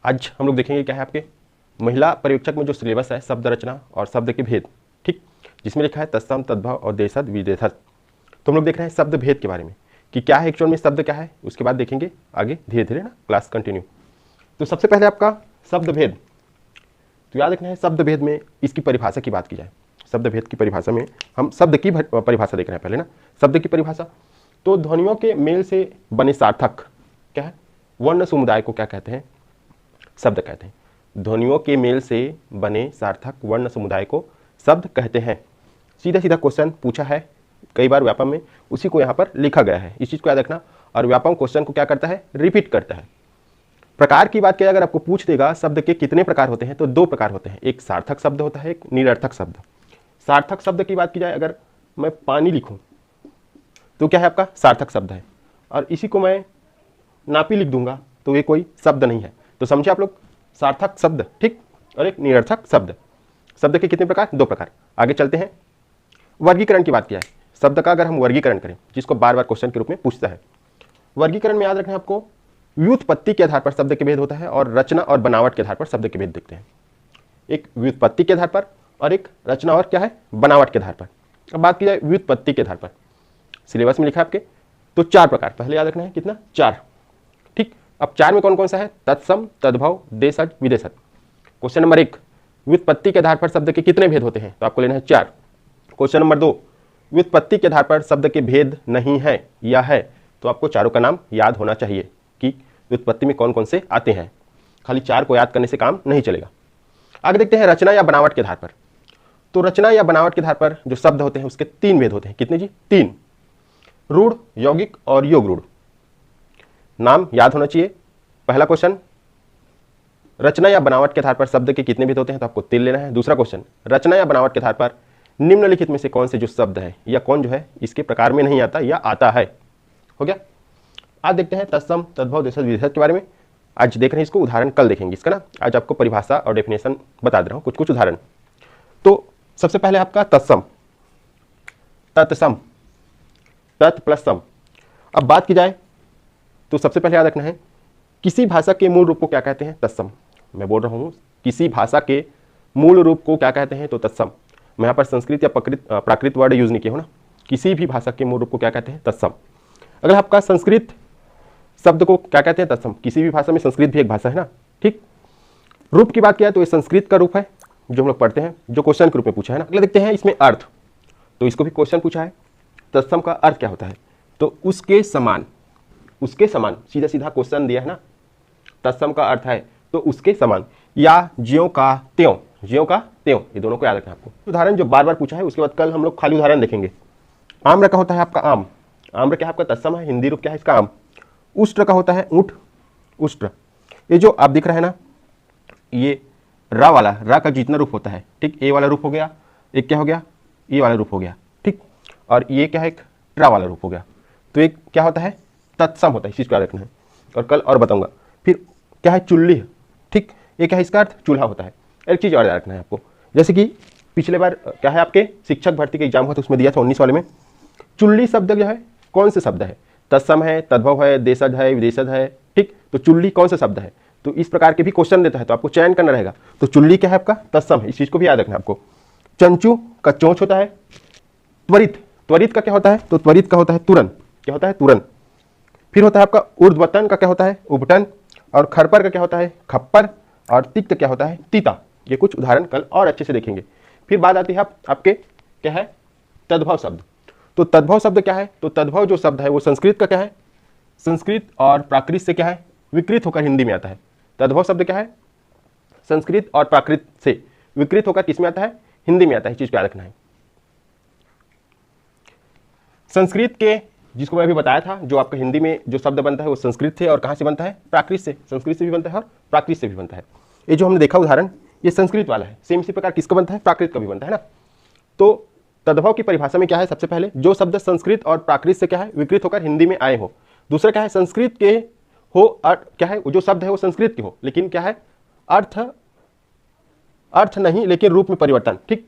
आज हम लोग देखेंगे क्या है आपके महिला पर्यवेक्षक में जो सिलेबस है शब्द रचना और शब्द के भेद, ठीक, जिसमें लिखा है तत्सम, तद्भव और देशज विदेशज। तो हम लोग देख रहे हैं शब्द भेद के बारे में कि क्या है एक्चुअल में शब्द क्या है, उसके बाद देखेंगे आगे धीरे धीरे ना क्लास कंटिन्यू। तो सबसे पहले आपका शब्द भेद, तो याद रखना है शब्द भेद में इसकी परिभाषा की बात की जाए। शब्द भेद की परिभाषा में हम शब्द की परिभाषा देख रहे हैं पहले ना, शब्द की परिभाषा। तो ध्वनियों के मेल से बने सार्थक क्या है, वर्ण समुदाय को क्या कहते हैं, शब्द कहते हैं। ध्वनियों के मेल से बने सार्थक वर्ण समुदाय को शब्द कहते हैं। सीधा सीधा क्वेश्चन पूछा है कई बार व्यापम में, उसी को यहाँ पर लिखा गया है, इस चीज़ को याद रखना। और व्यापम क्वेश्चन को क्या करता है, रिपीट करता है। प्रकार की बात किया अगर आपको पूछ देगा शब्द के कितने प्रकार होते हैं, तो दो प्रकार होते हैं, एक सार्थक शब्द होता है, एक निरर्थक शब्द। सार्थक शब्द की बात की जाए, अगर मैं पानी लिखूं तो क्या है आपका सार्थक शब्द है, और इसी को मैं नापी लिख दूंगा तो ये कोई शब्द नहीं है। तो समझे आप लोग, सार्थक शब्द ठीक, और एक निरर्थक शब्द। शब्द के कितने प्रकार, दो प्रकार। आगे चलते हैं, वर्गीकरण की बात की जाए। शब्द का अगर हम वर्गीकरण करें, जिसको बार बार क्वेश्चन के रूप में पूछता है, वर्गीकरण में याद रखना है आपको, व्युत्पत्ति के आधार पर शब्द के भेद होता है और रचना और बनावट के आधार पर शब्द के भेद देखते हैं। एक व्युत्पत्ति के आधार पर और एक रचना और क्या है बनावट के आधार पर। अब बात की जाए व्युत्पत्ति के आधार पर, सिलेबस में लिखा है आपके, तो चार प्रकार पहले याद रखना है, कितना, चार, ठीक। अब चार में कौन कौन सा है, तत्सम, तद्भव, देशज, विदेशज। क्वेश्चन नंबर एक, व्युत्पत्ति के आधार पर शब्द के कितने भेद होते हैं, तो आपको लेना है चार। क्वेश्चन नंबर दो, व्युत्पत्ति के आधार पर शब्द के भेद नहीं है या है, तो आपको चारों का नाम याद होना चाहिए कि व्युत्पत्ति में कौन कौन से आते हैं। खाली चार को याद करने से काम नहीं चलेगा। आगे देखते हैं रचना या बनावट के आधार पर। तो रचना या बनावट के आधार पर जो शब्द होते हैं उसके तीन भेद होते हैं। कितने जी, तीन, रूढ़, यौगिक और योग रूढ़। नाम याद होना चाहिए। पहला क्वेश्चन, रचना या बनावट के आधार पर शब्द के कितने भेद होते हैं, तो आपको तिल लेना है। दूसरा क्वेश्चन, रचना या बनावट के आधार पर निम्नलिखित में से कौन से जो शब्द है या कौन जो है इसके प्रकार में नहीं आता या आता है। हो गया। आज देखते हैं तत्सम, तद्भव, देशज, विदेशज के बारे में। आज देख रहे हैं इसको, उदाहरण कल देखेंगे इसका ना। आज आपको परिभाषा और डेफिनेशन बता दे रहा हूं, कुछ कुछ उदाहरण। तो सबसे पहले आपका तत्सम, तत्सम, तत् प्लस सम। अब बात की जाए तो सबसे पहले याद रखना है, किसी भाषा के मूल रूप को क्या कहते हैं, तत्सम। मैं बोल रहा हूं किसी भाषा के मूल रूप को क्या कहते हैं, तो तत्सम। मैं यहाँ पर संस्कृत या प्राकृत वर्ड यूज नहीं किया हूं ना। किसी भी भाषा के मूल रूप को क्या कहते हैं, तत्सम। अगर आपका संस्कृत शब्द को क्या कहते हैं, तत्सम। किसी भी भाषा में, संस्कृत भी एक भाषा है ना, ठीक। रूप की बात किया तो ये संस्कृत का रूप है जो हम लोग पढ़ते हैं, जो क्वेश्चन के रूप में पूछा है ना। अगले देखते हैं इसमें अर्थ, तो इसको भी क्वेश्चन पूछा है, तत्सम का अर्थ क्या होता है, तो उसके समान। उसके समान, सीधा सीधा क्वेश्चन दिया है ना, तत्सम का अर्थ है तो उसके समान, या ज्यों का त्यों, ज्यों का त्यों, ये दोनों को याद रखना है आपको। उदाहरण जो बार बार पूछा है, उसके बाद कल हम लोग खाली उदाहरण देखेंगे। आम्र का होता है आपका आम, आम्र क्या है आपका तत्सम है, हिंदी रूप क्या है इसका आम। उष्ट्र का होता है ऊंट, उष्ट्र। ये जो आप दिख रहा है ना, ये रा वाला, रा का जितना रूप होता है, ठीक, ए वाला रूप हो गया, एक क्या हो गया, ये वाला रूप हो गया, ठीक। और ये क्या है, एक ट्रा वाला रूप हो गया, तो एक क्या होता है, तत्सम होता है। इस चीज को याद रखना है और कल और बताऊंगा। फिर क्या है, चुल्ली, ठीक, ये क्या है, इसका अर्थ चूल्हा होता है। एक चीज और याद रखना है आपको, जैसे कि पिछले बार क्या है आपके शिक्षक भर्ती का एग्जाम हुआ था, उसमें दिया था 19 वाले में, चुल्ली शब्द जो है कौन से शब्द है, तत्सम है, तद्भव है, देशज है, विदेशज है, ठीक। तो चुल्ली कौन सा शब्द है, तो इस प्रकार के भी क्वेश्चन देता है, तो आपको चयन करना रहेगा। तो चुल्ली क्या है आपका, तत्सम है, इस चीज को भी याद रखना है आपको। चंचू का चोंच होता है। त्वरित, त्वरित का क्या होता है, तो त्वरित का होता है तुरंत, क्या होता है, तुरंत। फिर होता है आपका ऊर्ध्वतन का क्या होता है, उपटन। और खरपर का क्या होता है, खप्पर। और तिक्त क्या होता है, तीता। ये कुछ उदाहरण कल और अच्छे से देखेंगे। फिर बात आती है आपके क्या है, तद्भव शब्द। तो तद्भव शब्द क्या है, तो तद्भव जो शब्द है वो संस्कृत का क्या है, संस्कृत और प्राकृत से क्या है, विकृत होकर हिंदी में आता है। तद्भव शब्द क्या है, संस्कृत और प्राकृत से विकृत होकर किसमें आता है, हिंदी में आता है। इस चीज को याद रखना है। संस्कृत के, जिसको मैं अभी बताया था, जो आपका हिंदी में जो शब्द बनता है वो संस्कृत से, और कहां से बनता है, प्राकृत से। संस्कृत से भी बनता है और प्राकृत से भी बनता है। ये जो हमने देखा उदाहरण, ये संस्कृत वाला है। सेम इसी प्रकार किसका बनता है, प्राकृत का भी बनता है ना। तो तद्भव की परिभाषा में क्या है, सबसे पहले जो शब्द संस्कृत और प्राकृत से क्या है, विकृत होकर हिंदी में आए हो। दूसरा क्या है, संस्कृत के हो, अर्थ क्या है, जो शब्द है वो संस्कृत के हो, लेकिन क्या है, अर्थ नहीं, लेकिन रूप में परिवर्तन, ठीक।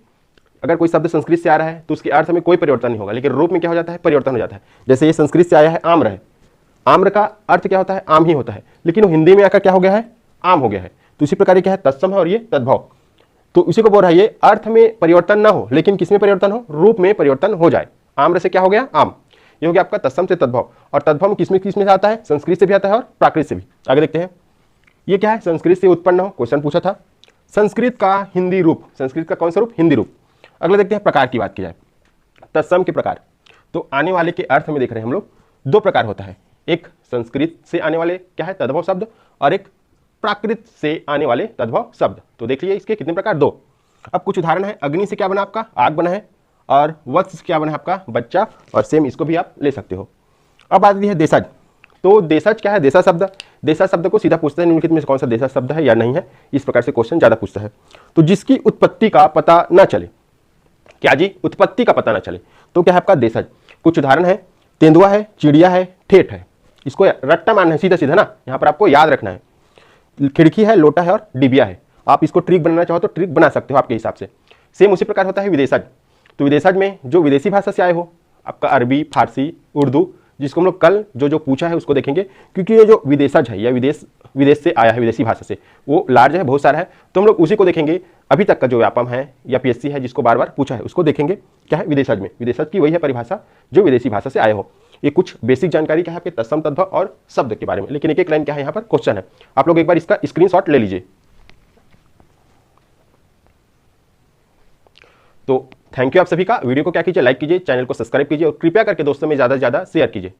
अगर कोई शब्द संस्कृत से आ रहा है तो उसके अर्थ में कोई परिवर्तन नहीं होगा, लेकिन रूप में क्या हो जाता है, परिवर्तन हो जाता है। जैसे ये संस्कृत से आया है आम्र है, आम्र का अर्थ क्या होता है, आम ही होता है, लेकिन वो हिंदी में आकर क्या हो गया है, आम हो गया है। तो इसी प्रकार ये क्या है, तत्सम है और ये तद्भव। तो उसी को बोल रहा है ये अर्थ में परिवर्तन ना हो लेकिन किसमें परिवर्तन हो, रूप में परिवर्तन हो जाए। आम्र से क्या हो गया, आम। ये हो गया आपका तत्सम से तद्भव। और तद्भव में किसमें किसमें से आता है, संस्कृत से भी आता है और प्राकृत से भी। आगे देखते हैं, ये क्या है, संस्कृत से उत्पन्न हो, क्वेश्चन पूछा था। संस्कृत का हिंदी रूप, संस्कृत का कौन सा रूप, हिंदी रूप। अगला देखते हैं प्रकार की बात की जाए, तत्सम के प्रकार। तो आने वाले के अर्थ में देख रहे हैं हम लोग, दो प्रकार होता है, एक संस्कृत से आने वाले क्या है तद्भव शब्द, और एक प्राकृत से आने वाले तद्भव शब्द। तो देख लीजिए इसके कितने प्रकार, दो। अब कुछ उदाहरण है, अग्नि से क्या बना आपका, आग बना है, और वत्स से क्या बना है आपका, बच्चा, और सेम इसको भी आप ले सकते हो। अब आती है देशज। तो देशज क्या है, देशा शब्द। देशा शब्द को सीधा पूछते हैं निम्नलिखित में से कौन सा देशा शब्द है या नहीं है, इस प्रकार से क्वेश्चन ज्यादा पूछता है। तो जिसकी उत्पत्ति का पता न चले, क्या जी, उत्पत्ति का पता न चले, तो क्या है आपका देशज। कुछ उदाहरण है, तेंदुआ है, चिड़िया है, ठेठ है। इसको रट्टा मारना है सीधा सीधा ना, यहाँ पर आपको याद रखना है। खिड़की है, लोटा है और डिबिया है। आप इसको ट्रिक बनाना चाहो तो ट्रिक बना सकते हो आपके हिसाब से। सेम उसी प्रकार होता है विदेशज। तो विदेशज में जो विदेशी भाषा से आए हो, आपका अरबी, फारसी, उर्दू, जिसको हम लोग कल जो पूछा है उसको देखेंगे, क्योंकि ये जो विदेशज है या विदेश से आया है, विदेशी भाषा से, वो लार्ज है, बहुत सारा है, तो हम लोग उसी को देखेंगे। अभी तक का जो व्यापम है या पीएससी है जिसको बार बार पूछा है उसको देखेंगे, क्या है विदेशज में। विदेशज की वही है परिभाषा जो विदेशी भाषा से आए हो। ये कुछ बेसिक जानकारी क्या है आपके तत्सम तद्भव और शब्द के बारे में, लेकिन एक एक लाइन क्या है यहाँ पर क्वेश्चन है, आप लोग एक बार इसका स्क्रीनशॉट ले लीजिए। तो थैंक यू आप सभी का। वीडियो को क्या कीजिए, लाइक कीजिए, चैनल को सब्सक्राइब कीजिए और कृपया करके दोस्तों में ज़्यादा से ज़्यादा शेयर कीजिए।